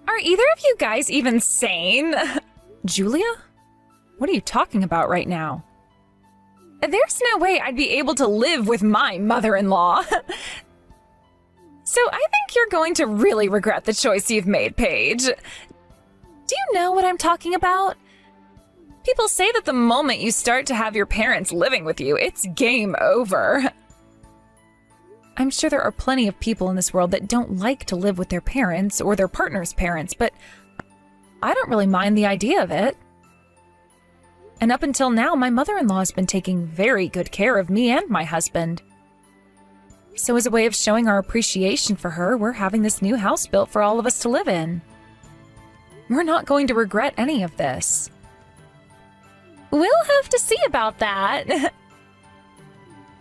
Are either of you guys even sane? Julia? What are you talking about right now? There's no way I'd be able to live with my mother-in-law. So I think you're going to really regret the choice you've made, Paige. Do you know what I'm talking about? People say that the moment you start to have your parents living with you, it's game over. I'm sure there are plenty of people in this world that don't like to live with their parents or their partner's parents, but I don't really mind the idea of it. And up until now, my mother-in-law has been taking very good care of me and my husband. So as a way of showing our appreciation for her, we're having this new house built for all of us to live in. We're not going to regret any of this. We'll have to see about that.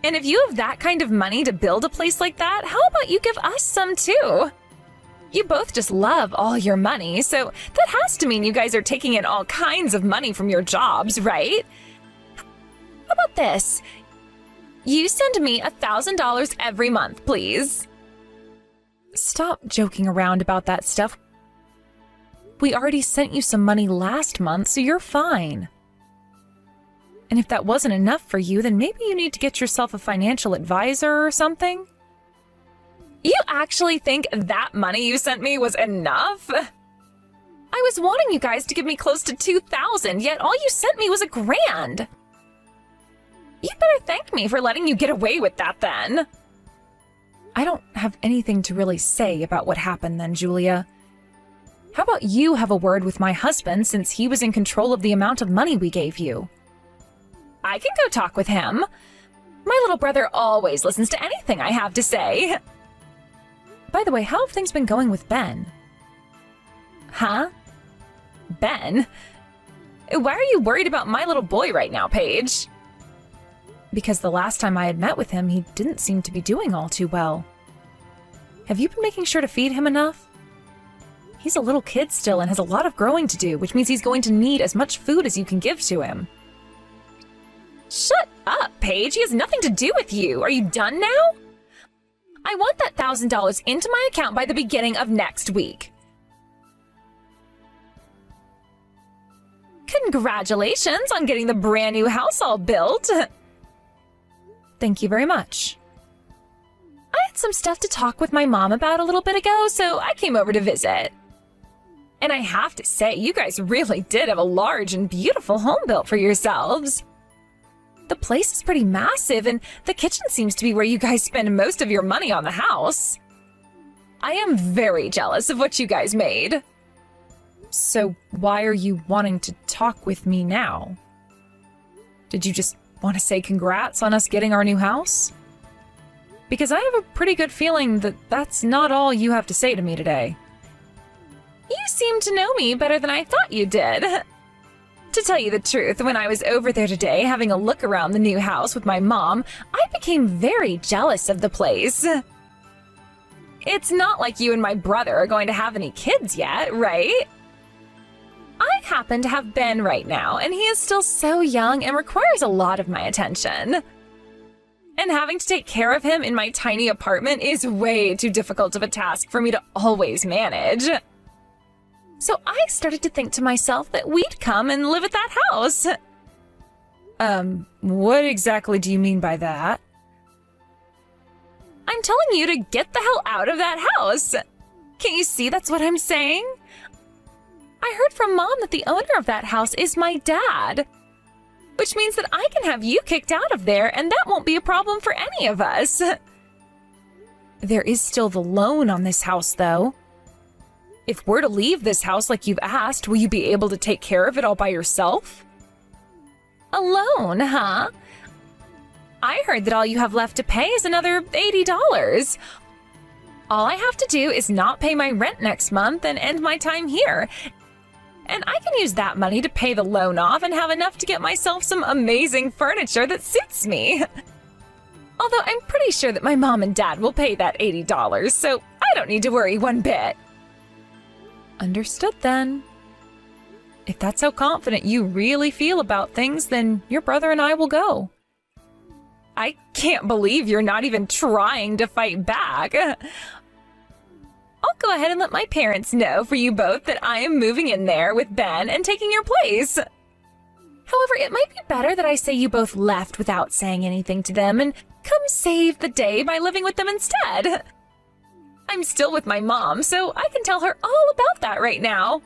And if you have that kind of money to build a place like that, how about you give us some too? You both just love all your money, so that has to mean you guys are taking in all kinds of money from your jobs, right? How about this? You send me $1,000 every month, please. Stop joking around about that stuff. We already sent you some money last month, so you're fine. And if that wasn't enough for you, then maybe you need to get yourself a financial advisor or something? You actually think that money you sent me was enough? I was wanting you guys to give me close to $2,000, yet all you sent me was $1,000. You better thank me for letting you get away with that then. I don't have anything to really say about what happened then, Julia. How about you have a word with my husband since he was in control of the amount of money we gave you? I can go talk with him. My little brother always listens to anything I have to say. By the way, how have things been going with Ben? Huh? Ben? Why are you worried about my little boy right now, Paige? Because the last time I had met with him, he didn't seem to be doing all too well. Have you been making sure to feed him enough? He's a little kid still and has a lot of growing to do, which means he's going to need as much food as you can give to him. Shut up, Paige. He has nothing to do with you. Are you done now? I want that $1,000 into my account by the beginning of next week. Congratulations on getting the brand new house all built. Thank you very much. I had some stuff to talk with my mom about a little bit ago, so I came over to visit. And I have to say, you guys really did have a large and beautiful home built for yourselves. The place is pretty massive, and the kitchen seems to be where you guys spend most of your money on the house. I am very jealous of what you guys made. So why are you wanting to talk with me now? Did you just want to say congrats on us getting our new house? Because I have a pretty good feeling that that's not all you have to say to me today. You seem to know me better than I thought you did. To tell you the truth, when I was over there today having a look around the new house with my mom, I became very jealous of the place. It's not like you and my brother are going to have any kids yet, right? I happen to have Ben right now, and he is still so young and requires a lot of my attention. And having to take care of him in my tiny apartment is way too difficult of a task for me to always manage. So I started to think to myself that we'd come and live at that house. What exactly do you mean by that? I'm telling you to get the hell out of that house. Can't you see that's what I'm saying? I heard from Mom that the owner of that house is my dad. Which means that I can have you kicked out of there, and that won't be a problem for any of us. There is still the loan on this house, though. If we're to leave this house like you've asked, will you be able to take care of it all by yourself? A loan, huh? I heard that all you have left to pay is another $80. All I have to do is not pay my rent next month and end my time here. And I can use that money to pay the loan off and have enough to get myself some amazing furniture that suits me. Although I'm pretty sure that my mom and dad will pay that $80, so I don't need to worry one bit. Understood then. If that's how confident you really feel about things, then your brother and I will go. I can't believe you're not even trying to fight back. I'll go ahead and let my parents know for you both that I am moving in there with Ben and taking your place. However, it might be better that I say you both left without saying anything to them and come save the day by living with them instead. I'm still with my mom, so I can tell her all about that right now.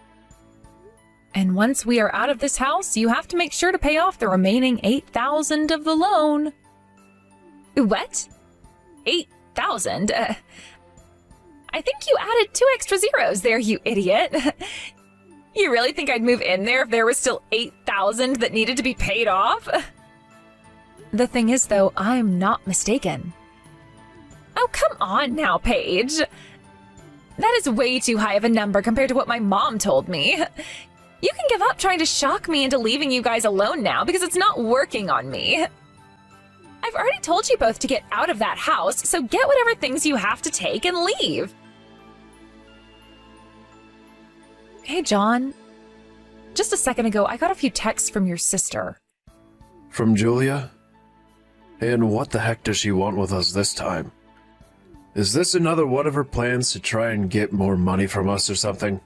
And once we are out of this house, you have to make sure to pay off the remaining $8,000 of the loan. What? 8,000? I think you added 2 extra zeros there, you idiot. You really think I'd move in there if there was still 8,000 that needed to be paid off? The thing is, though, I'm not mistaken. Oh, come on now, Paige. That is way too high of a number compared to what my mom told me. You can give up trying to shock me into leaving you guys alone now because it's not working on me. I've already told you both to get out of that house, so get whatever things you have to take and leave. Hey, John. Just a second ago, I got a few texts from your sister. From Julia? And what the heck does she want with us this time? Is this another one of her plans to try and get more money from us or something?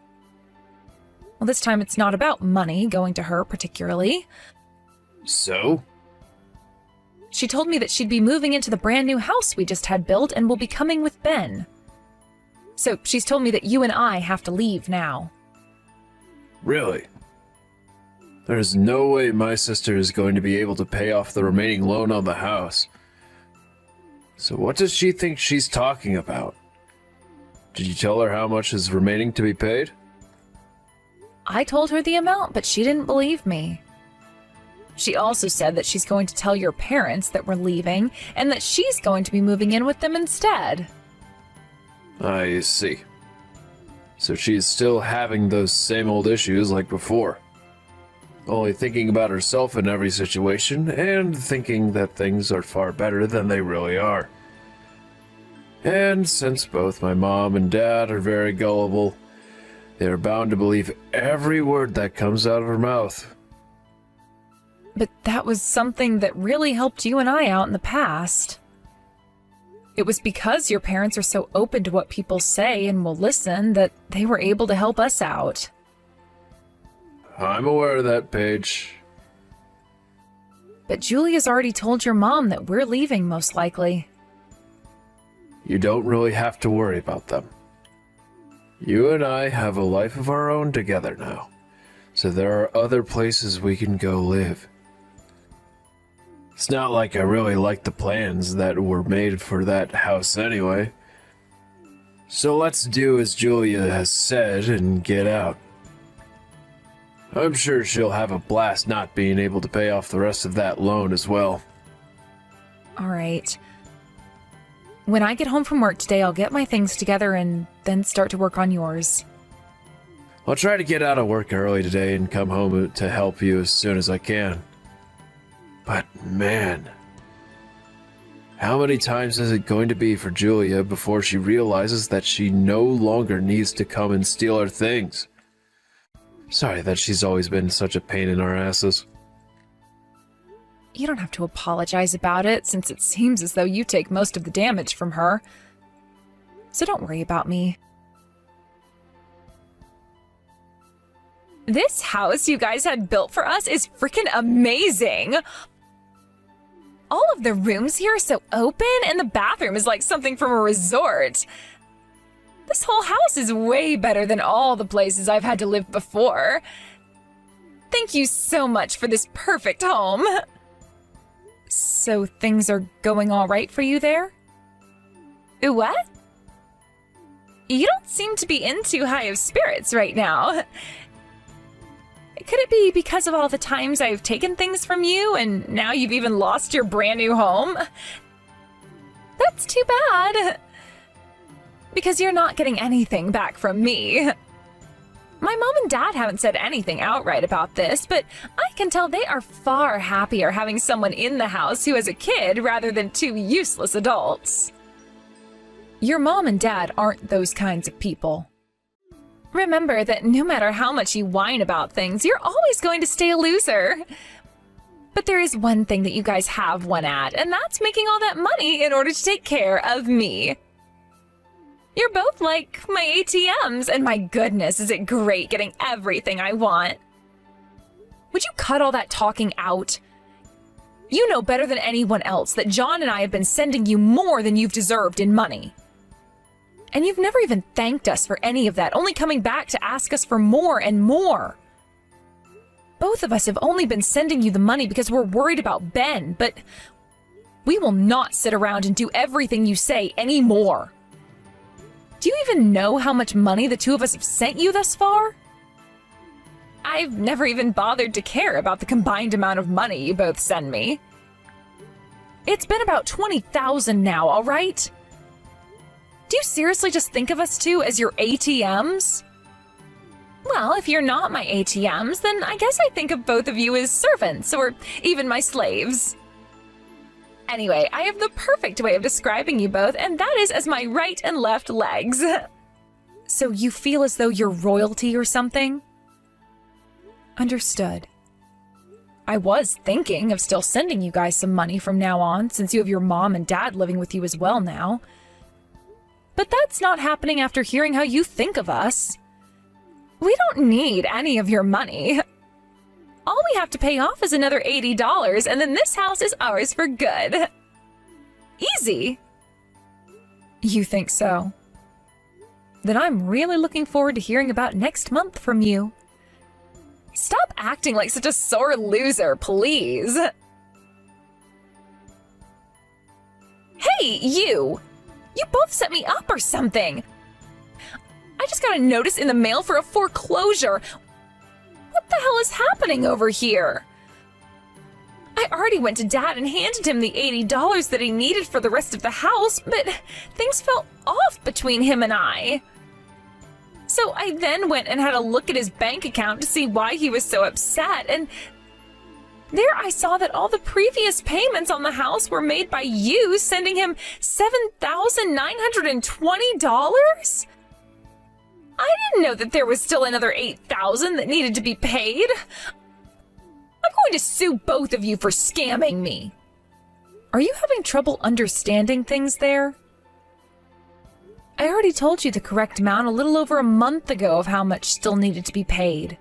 Well, this time it's not about money going to her particularly. So? She told me that she'd be moving into the brand new house we just had built and will be coming with Ben. So she's told me that you and I have to leave now. Really? There's no way my sister is going to be able to pay off the remaining loan on the house. So what does she think she's talking about? Did you tell her how much is remaining to be paid? I told her the amount, but she didn't believe me. She also said that she's going to tell your parents that we're leaving and that she's going to be moving in with them instead. I see. So she's still having those same old issues like before. Only thinking about herself in every situation and thinking that things are far better than they really are. And since both my mom and dad are very gullible, they are bound to believe every word that comes out of her mouth. But that was something that really helped you and I out in the past. It was because your parents are so open to what people say and will listen that they were able to help us out. I'm aware of that, Paige. But Julia's already told your mom that we're leaving, most likely. You don't really have to worry about them. You and I have a life of our own together now, so there are other places we can go live. It's not like I really like the plans that were made for that house anyway. So let's do as Julia has said and get out. I'm sure she'll have a blast not being able to pay off the rest of that loan as well. All right. When I get home from work today, I'll get my things together and then start to work on yours. I'll try to get out of work early today and come home to help you as soon as I can. But man, how many times is it going to be for Julia before she realizes that she no longer needs to come and steal her things? Sorry that she's always been such a pain in our asses. You don't have to apologize about it, since it seems as though you take most of the damage from her. So don't worry about me. This house you guys had built for us is freaking amazing! All of the rooms here are so open, and the bathroom is like something from a resort. This whole house is way better than all the places I've had to live before. Thank you so much for this perfect home. So things are going all right for you there? What? You don't seem to be in too high of spirits right now. Could it be because of all the times I've taken things from you and now you've even lost your brand new home? That's too bad. Because you're not getting anything back from me. My mom and dad haven't said anything outright about this, but I can tell they are far happier having someone in the house who is a kid rather than 2 useless adults. Your mom and dad aren't those kinds of people. Remember that no matter how much you whine about things, you're always going to stay a loser. But there is one thing that you guys have won at, and that's making all that money in order to take care of me. You're both like my ATMs, and my goodness, is it great getting everything I want. Would you cut all that talking out? You know better than anyone else that John and I have been sending you more than you've deserved in money. And you've never even thanked us for any of that, only coming back to ask us for more and more. Both of us have only been sending you the money because we're worried about Ben, but we will not sit around and do everything you say anymore. Do you even know how much money the two of us have sent you thus far? I've never even bothered to care about the combined amount of money you both send me. It's been about $20,000 now, all right? Do you seriously just think of us two as your ATMs? Well, if you're not my ATMs, then I guess I think of both of you as servants, or even my slaves. Anyway, I have the perfect way of describing you both, and that is as my right and left legs. So you feel as though you're royalty or something? Understood. I was thinking of still sending you guys some money from now on, since you have your mom and dad living with you as well now. But that's not happening after hearing how you think of us. We don't need any of your money. All we have to pay off is another $80, and then this house is ours for good. Easy. You think so? Then I'm really looking forward to hearing about next month from you. Stop acting like such a sore loser, please. Hey, you! You both set me up or something. I just got a notice in the mail for a foreclosure. What the hell is happening over here? I already went to Dad and handed him the $80 that he needed for the rest of the house, but things felt off between him and I. So I then went and had a look at his bank account to see why he was so upset, and there I saw that all the previous payments on the house were made by you, sending him $7,920? I didn't know that there was still another $8,000 that needed to be paid. I'm going to sue both of you for scamming me. Are you having trouble understanding things there? I already told you the correct amount a little over a month ago of how much still needed to be paid.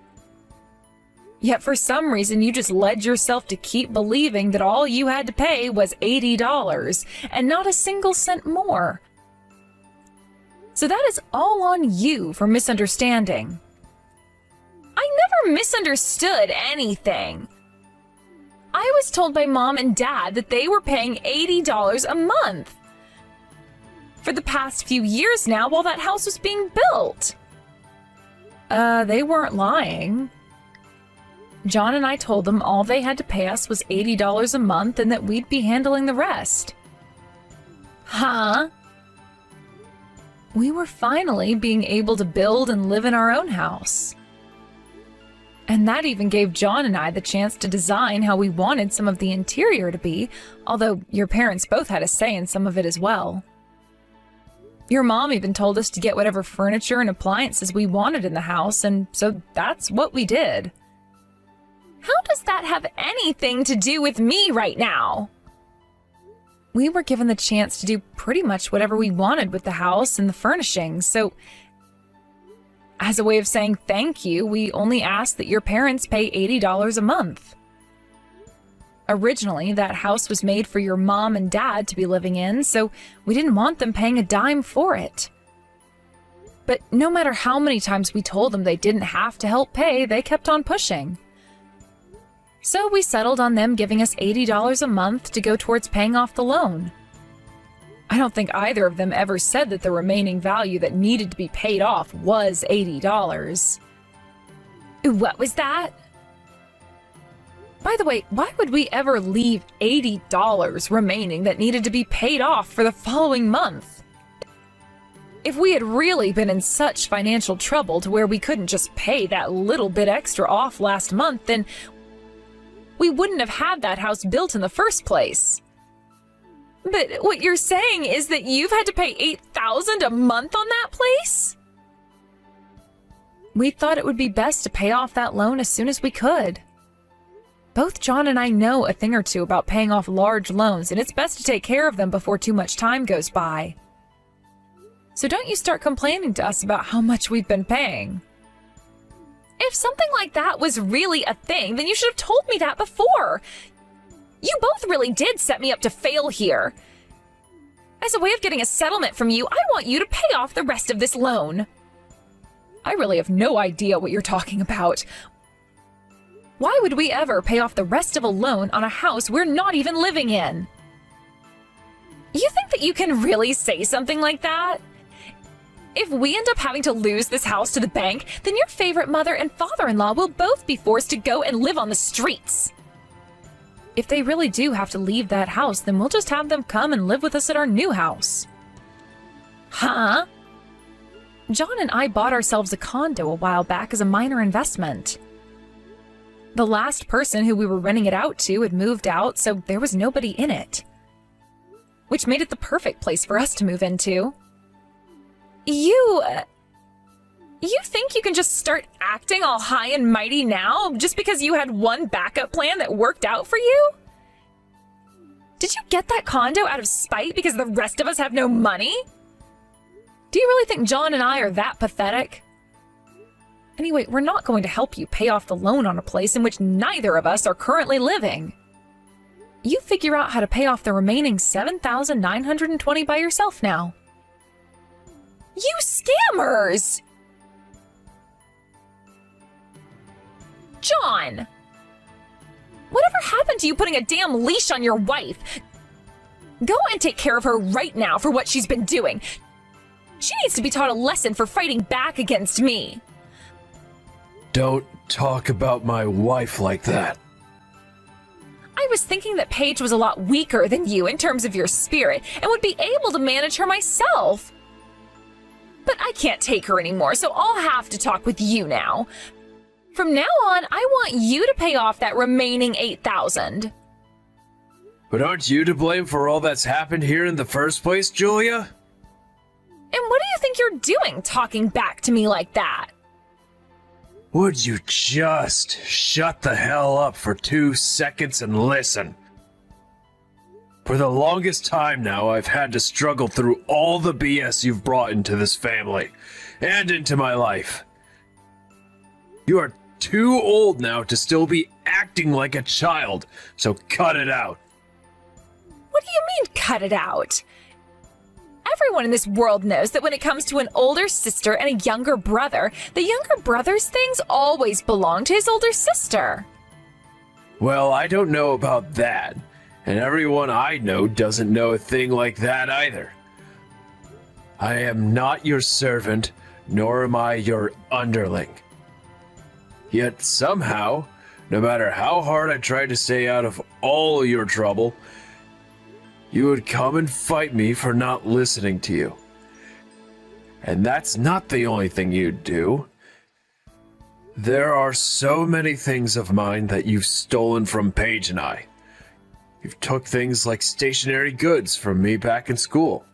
Yet for some reason you just led yourself to keep believing that all you had to pay was $80 and not a single cent more. So that is all on you for misunderstanding. I never misunderstood anything. I was told by Mom and Dad that they were paying $80 a month for the past few years now while that house was being built. They weren't lying. John and I told them all they had to pay us was $80 a month and that we'd be handling the rest. Huh? We were finally being able to build and live in our own house. And that even gave John and I the chance to design how we wanted some of the interior to be, although your parents both had a say in some of it as well. Your mom even told us to get whatever furniture and appliances we wanted in the house, and so that's what we did. How does that have anything to do with me right now? We were given the chance to do pretty much whatever we wanted with the house and the furnishings, so as a way of saying thank you, we only asked that your parents pay $80 a month. Originally, that house was made for your mom and dad to be living in, so we didn't want them paying a dime for it. But no matter how many times we told them they didn't have to help pay, they kept on pushing. So we settled on them giving us $80 a month to go towards paying off the loan. I don't think either of them ever said that the remaining value that needed to be paid off was $80. What was that? By the way, why would we ever leave $80 remaining that needed to be paid off for the following month? If we had really been in such financial trouble to where we couldn't just pay that little bit extra off last month, then we wouldn't have had that house built in the first place. But what you're saying is that you've had to pay $8,000 a month on that place? We thought it would be best to pay off that loan as soon as we could. Both John and I know a thing or two about paying off large loans, and it's best to take care of them before too much time goes by. So don't you start complaining to us about how much we've been paying. If something like that was really a thing, then you should have told me that before. You both really did set me up to fail here. As a way of getting a settlement from you, I want you to pay off the rest of this loan. I really have no idea what you're talking about. Why would we ever pay off the rest of a loan on a house we're not even living in? You think that you can really say something like that? If we end up having to lose this house to the bank, then your favorite mother and father-in-law will both be forced to go and live on the streets. If they really do have to leave that house, then we'll just have them come and live with us at our new house. Huh? John and I bought ourselves a condo a while back as a minor investment. The last person who we were renting it out to had moved out, so there was nobody in it. Which made it the perfect place for us to move into. You think you can just start acting all high and mighty now just because you had one backup plan that worked out for you? Did you get that condo out of spite because the rest of us have no money? Do you really think John and I are that pathetic? Anyway, we're not going to help you pay off the loan on a place in which neither of us are currently living. You figure out how to pay off the remaining $7,920 by yourself now. You scammers! John! Whatever happened to you putting a damn leash on your wife? Go and take care of her right now for what she's been doing. She needs to be taught a lesson for fighting back against me. Don't talk about my wife like that. I was thinking that Paige was a lot weaker than you in terms of your spirit and would be able to manage her myself. But I can't take her anymore, so I'll have to talk with you now. From now on, I want you to pay off that remaining $8,000. But aren't you to blame for all that's happened here in the first place, Julia? And what do you think you're doing, talking back to me like that? Would you just shut the hell up for 2 seconds and listen? For the longest time now, I've had to struggle through all the BS you've brought into this family and into my life. You are too old now to still be acting like a child, so cut it out. What do you mean, cut it out? Everyone in this world knows that when it comes to an older sister and a younger brother, the younger brother's things always belong to his older sister. Well, I don't know about that, and everyone I know doesn't know a thing like that either. I am not your servant, nor am I your underling. Yet somehow, no matter how hard I tried to stay out of all your trouble, you would come and fight me for not listening to you. And that's not the only thing you'd do. There are so many things of mine that you've stolen from Paige and I. You've took things like stationery goods from me back in school.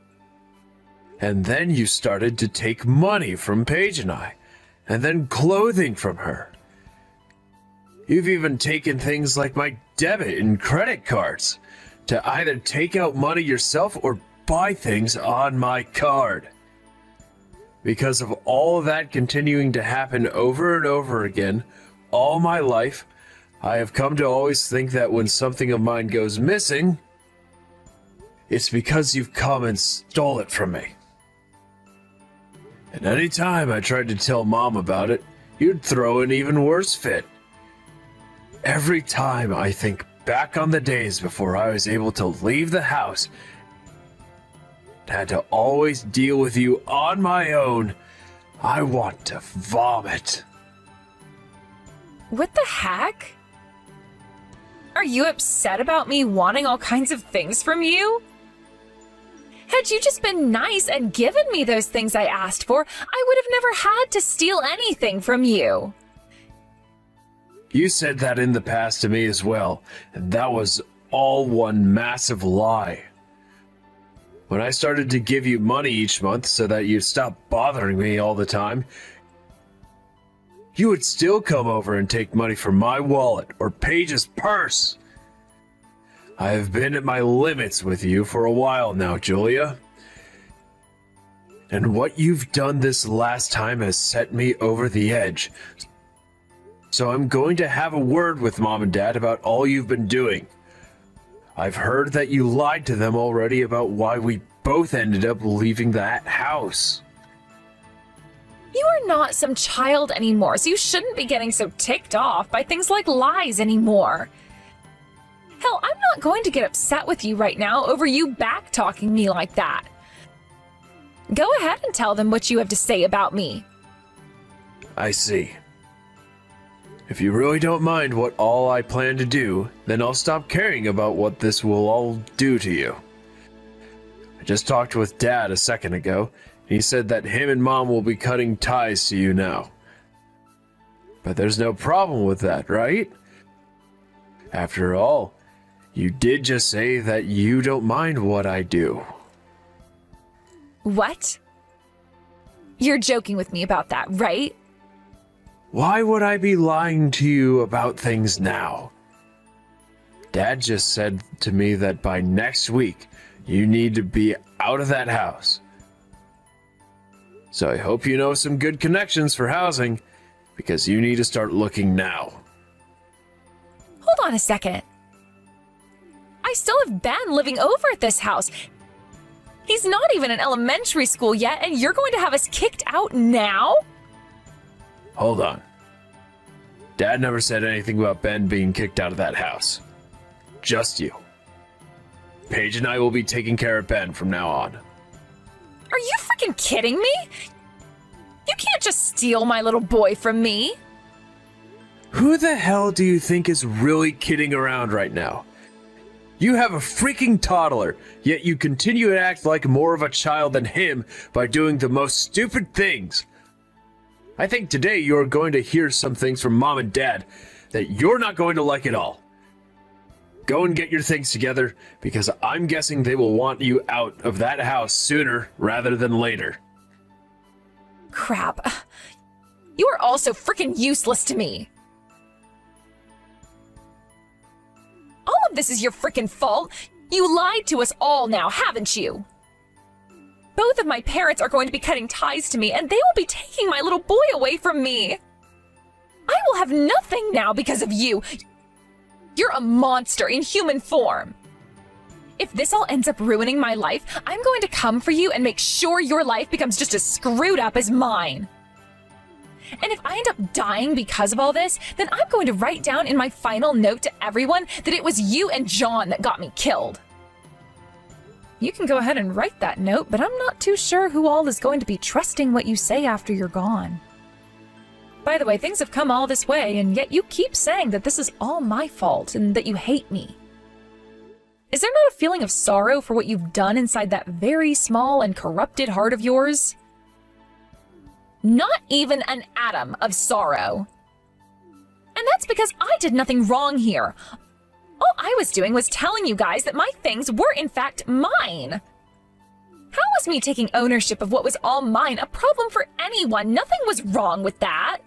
And then you started to take money from Paige and I, and then clothing from her. You've even taken things like my debit and credit cards to either take out money yourself or buy things on my card. Because of all of that continuing to happen over and over again, all my life, I have come to always think that when something of mine goes missing, it's because you've come and stole it from me. And any time I tried to tell Mom about it, you'd throw an even worse fit. Every time I think back on the days before I was able to leave the house, had to always deal with you on my own, I want to vomit. What the heck? Are you upset about me wanting all kinds of things from you? Had you just been nice and given me those things I asked for, I would have never had to steal anything from you. You said that in the past to me as well, and that was all one massive lie. When I started to give you money each month so that you'd stop bothering me all the time, you would still come over and take money from my wallet or Paige's purse. I have been at my limits with you for a while now, Julia. And what you've done this last time has set me over the edge. So I'm going to have a word with Mom and Dad about all you've been doing. I've heard that you lied to them already about why we both ended up leaving that house. You are not some child anymore, so you shouldn't be getting so ticked off by things like lies anymore. Hell, I'm not going to get upset with you right now over you back-talking me like that. Go ahead and tell them what you have to say about me. I see. If you really don't mind what all I plan to do, then I'll stop caring about what this will all do to you. I just talked with Dad a second ago. He said that him and Mom will be cutting ties to you now. But there's no problem with that, right? After all, you did just say that you don't mind what I do. What? You're joking with me about that, right? Why would I be lying to you about things now? Dad just said to me that by next week, you need to be out of that house. So I hope you know some good connections for housing, because you need to start looking now. Hold on a second. I still have Ben living over at this house. He's not even in elementary school yet, and you're going to have us kicked out now? Hold on. Dad never said anything about Ben being kicked out of that house. Just you. Paige and I will be taking care of Ben from now on. Are you freaking kidding me? You can't just steal my little boy from me. Who the hell do you think is really kidding around right now? You have a freaking toddler, yet you continue to act like more of a child than him by doing the most stupid things. I think today you're going to hear some things from Mom and Dad that you're not going to like at all. Go and get your things together, because I'm guessing they will want you out of that house sooner rather than later. Crap. You are all so freaking useless to me. All of this is your freaking fault. You lied to us all now, haven't you? Both of my parents are going to be cutting ties to me, and they will be taking my little boy away from me. I will have nothing now because of you. You're a monster in human form. If this all ends up ruining my life, I'm going to come for you and make sure your life becomes just as screwed up as mine. And if I end up dying because of all this, then I'm going to write down in my final note to everyone that it was you and John that got me killed. You can go ahead and write that note, but I'm not too sure who all is going to be trusting what you say after you're gone. By the way, things have come all this way, and yet you keep saying that this is all my fault and that you hate me. Is there not a feeling of sorrow for what you've done inside that very small and corrupted heart of yours? Not even an atom of sorrow. And that's because I did nothing wrong here. All I was doing was telling you guys that my things were in fact mine. How was me taking ownership of what was all mine a problem for anyone? Nothing was wrong with that.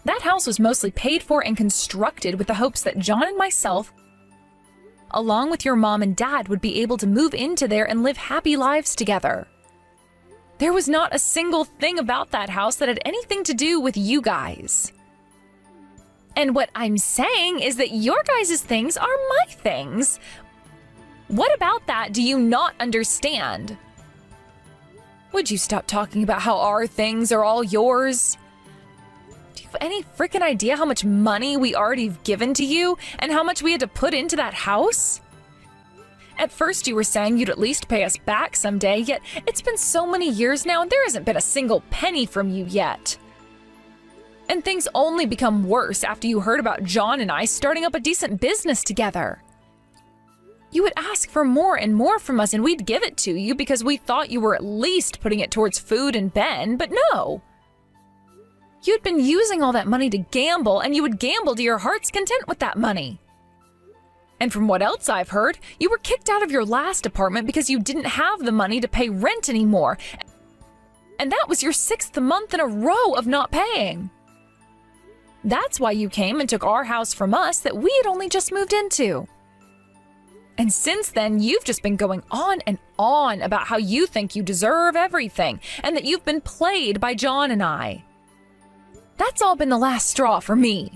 That house was mostly paid for and constructed with the hopes that John and myself, along with your mom and dad, would be able to move into there and live happy lives together. There was not a single thing about that house that had anything to do with you guys. And what I'm saying is that your guys' things are my things. What about that do you not understand? Would you stop talking about how our things are all yours? Do you have any freaking idea how much money we already have given to you and how much we had to put into that house? At first you were saying you'd at least pay us back someday, yet it's been so many years now and there hasn't been a single penny from you yet. And things only become worse after you heard about John and I starting up a decent business together. You would ask for more and more from us and we'd give it to you because we thought you were at least putting it towards food and Ben, but no. You'd been using all that money to gamble, and you would gamble to your heart's content with that money. And from what else I've heard, you were kicked out of your last apartment because you didn't have the money to pay rent anymore. And that was your 6th month in a row of not paying. That's why you came and took our house from us that we had only just moved into. And since then, you've just been going on and on about how you think you deserve everything and that you've been played by John and I. That's all been the last straw for me.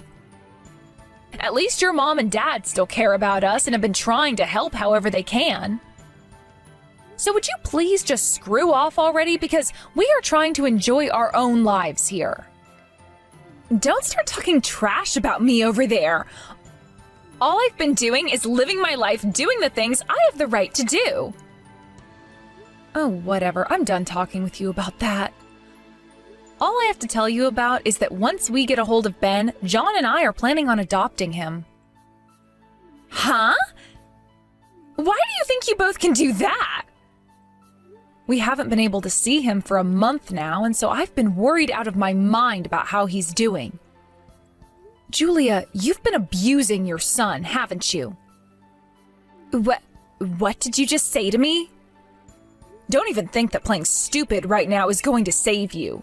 At least your mom and dad still care about us and have been trying to help however they can. So would you please just screw off already, because we are trying to enjoy our own lives here. Don't start talking trash about me over there. All I've been doing is living my life, doing the things I have the right to do. Oh, whatever. I'm done talking with you about that. All I have to tell you about is that once we get a hold of Ben, John and I are planning on adopting him. Huh? Why do you think you both can do that? We haven't been able to see him for a month now, and so I've been worried out of my mind about how he's doing. Julia, you've been abusing your son, haven't you? What did you just say to me? Don't even think that playing stupid right now is going to save you.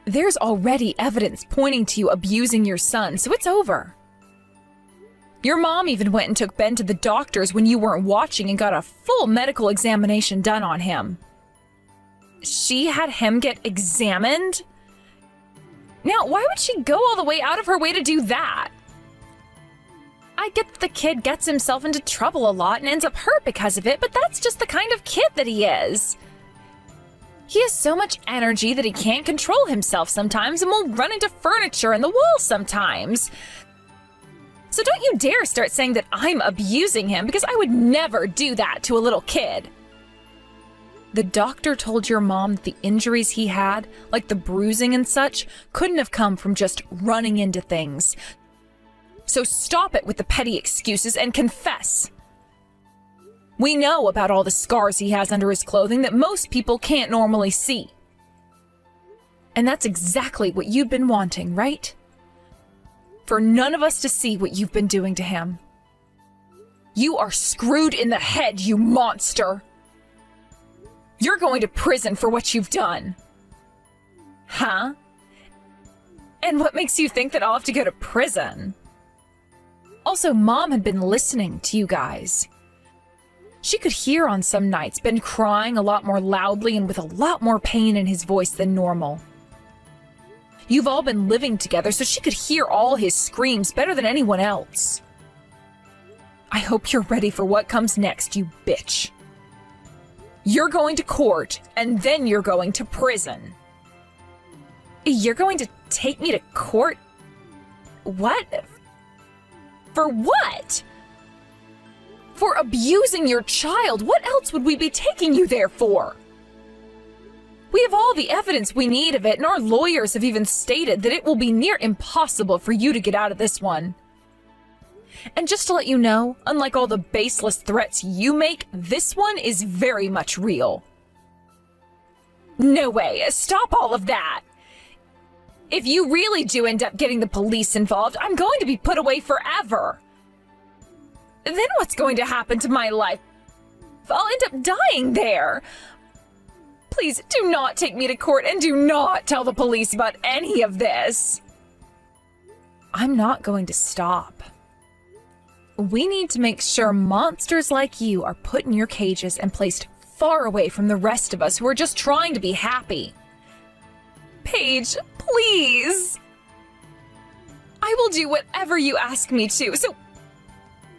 There's already evidence pointing to you abusing your son, so it's over. Your mom even went and took Ben to the doctors when you weren't watching and got a full medical examination done on him. She had him get examined? Now, why would she go all the way out of her way to do that? I get that the kid gets himself into trouble a lot and ends up hurt because of it, but that's just the kind of kid that he is. He has so much energy that he can't control himself sometimes and will run into furniture and the wall sometimes. So don't you dare start saying that I'm abusing him, because I would never do that to a little kid. The doctor told your mom that the injuries he had, like the bruising and such, couldn't have come from just running into things. So stop it with the petty excuses and confess. We know about all the scars he has under his clothing that most people can't normally see. And that's exactly what you've been wanting, right? For none of us to see what you've been doing to him. You are screwed in the head, you monster! You're going to prison for what you've done. Huh? And what makes you think that I'll have to go to prison? Also, Mom had been listening to you guys. She could hear on some nights Ben crying a lot more loudly and with a lot more pain in his voice than normal. You've all been living together, so she could hear all his screams better than anyone else. I hope you're ready for what comes next, you bitch. You're going to court, and then you're going to prison. You're going to take me to court? What? For what? For abusing your child. What else would we be taking you there for? We have all the evidence we need of it, and our lawyers have even stated that it will be near impossible for you to get out of this one. And just to let you know, unlike all the baseless threats you make, this one is very much real. No way, stop all of that. If you really do end up getting the police involved, I'm going to be put away forever. Then what's going to happen to my life? I'll end up dying there. Please do not take me to court and do not tell the police about any of this. I'm not going to stop. We need to make sure monsters like you are put in your cages and placed far away from the rest of us who are just trying to be happy. Paige, please. I will do whatever you ask me to, so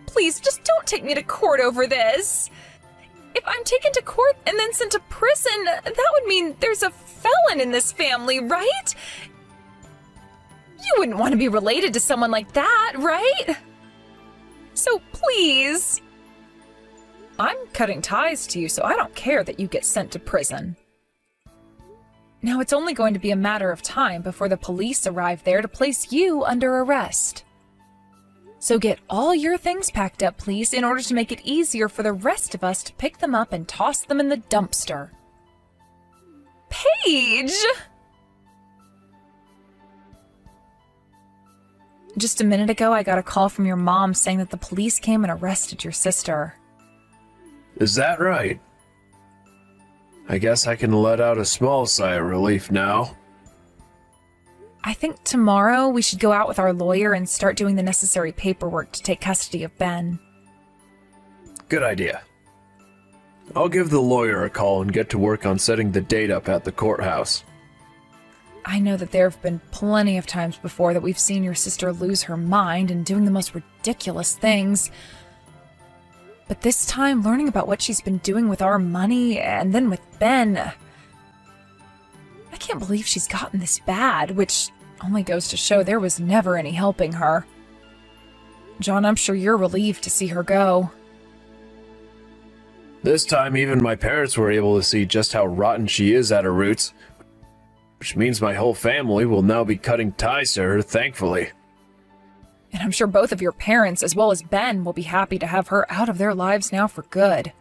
please just don't take me to court over this. If I'm taken to court and then sent to prison, that would mean there's a felon in this family, right? You wouldn't want to be related to someone like that, right? So please. I'm cutting ties to you, so I don't care that you get sent to prison. Now it's only going to be a matter of time before the police arrive there to place you under arrest. So get all your things packed up, please, in order to make it easier for the rest of us to pick them up and toss them in the dumpster. Paige! Just a minute ago, I got a call from your mom saying that the police came and arrested your sister. Is that right? I guess I can let out a small sigh of relief now. I think tomorrow we should go out with our lawyer and start doing the necessary paperwork to take custody of Ben. Good idea. I'll give the lawyer a call and get to work on setting the date up at the courthouse. I know that there have been plenty of times before that we've seen your sister lose her mind and doing the most ridiculous things. But this time, learning about what she's been doing with our money and then with Ben, I can't believe she's gotten this bad, which only goes to show there was never any helping her. John, I'm sure you're relieved to see her go. This time, even my parents were able to see just how rotten she is at her roots, which means my whole family will now be cutting ties to her, thankfully. And I'm sure both of your parents, as well as Ben, will be happy to have her out of their lives now for good.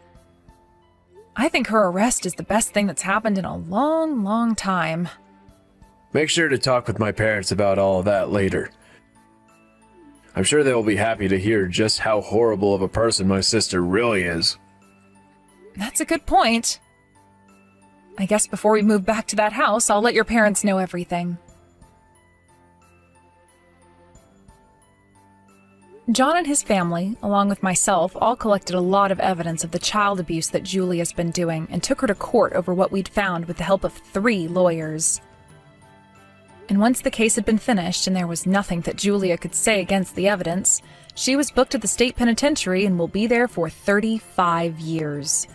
I think her arrest is the best thing that's happened in a long, long time. Make sure to talk with my parents about all of that later. I'm sure they'll be happy to hear just how horrible of a person my sister really is. That's a good point. I guess before we move back to that house, I'll let your parents know everything. John and his family, along with myself, all collected a lot of evidence of the child abuse that Julia's been doing and took her to court over what we'd found with the help of 3 lawyers. And once the case had been finished and there was nothing that Julia could say against the evidence, she was booked at the state penitentiary and will be there for 35 years.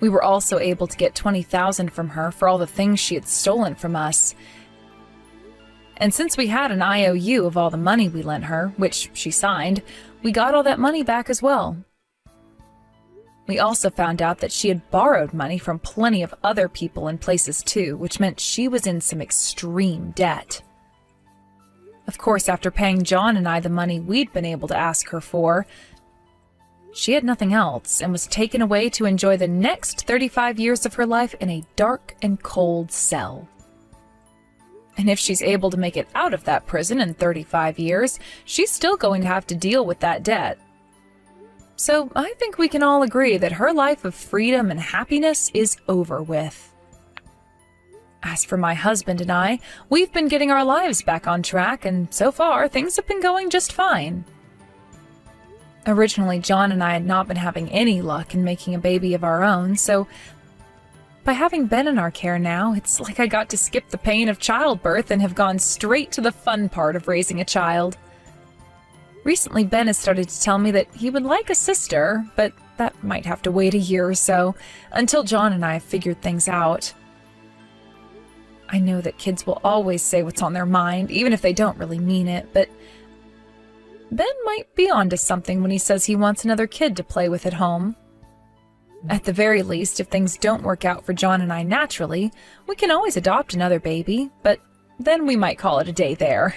We were also able to get $20,000 from her for all the things she had stolen from us. And since we had an IOU of all the money we lent her, which she signed, we got all that money back as well. We also found out that she had borrowed money from plenty of other people and places too, which meant she was in some extreme debt. Of course, after paying John and I the money we'd been able to ask her for, she had nothing else and was taken away to enjoy the next 35 years of her life in a dark and cold cell. And if she's able to make it out of that prison in 35 years, she's still going to have to deal with that debt. So I think we can all agree that her life of freedom and happiness is over with. As for my husband and I, we've been getting our lives back on track, and so far things have been going just fine. Originally, John and I had not been having any luck in making a baby of our own, so by having Ben in our care now, it's like I got to skip the pain of childbirth and have gone straight to the fun part of raising a child. Recently, Ben has started to tell me that he would like a sister, but that might have to wait a year or so, until John and I have figured things out. I know that kids will always say what's on their mind, even if they don't really mean it, but Ben might be onto something when he says he wants another kid to play with at home. At the very least, if things don't work out for John and I naturally, we can always adopt another baby, but then we might call it a day there.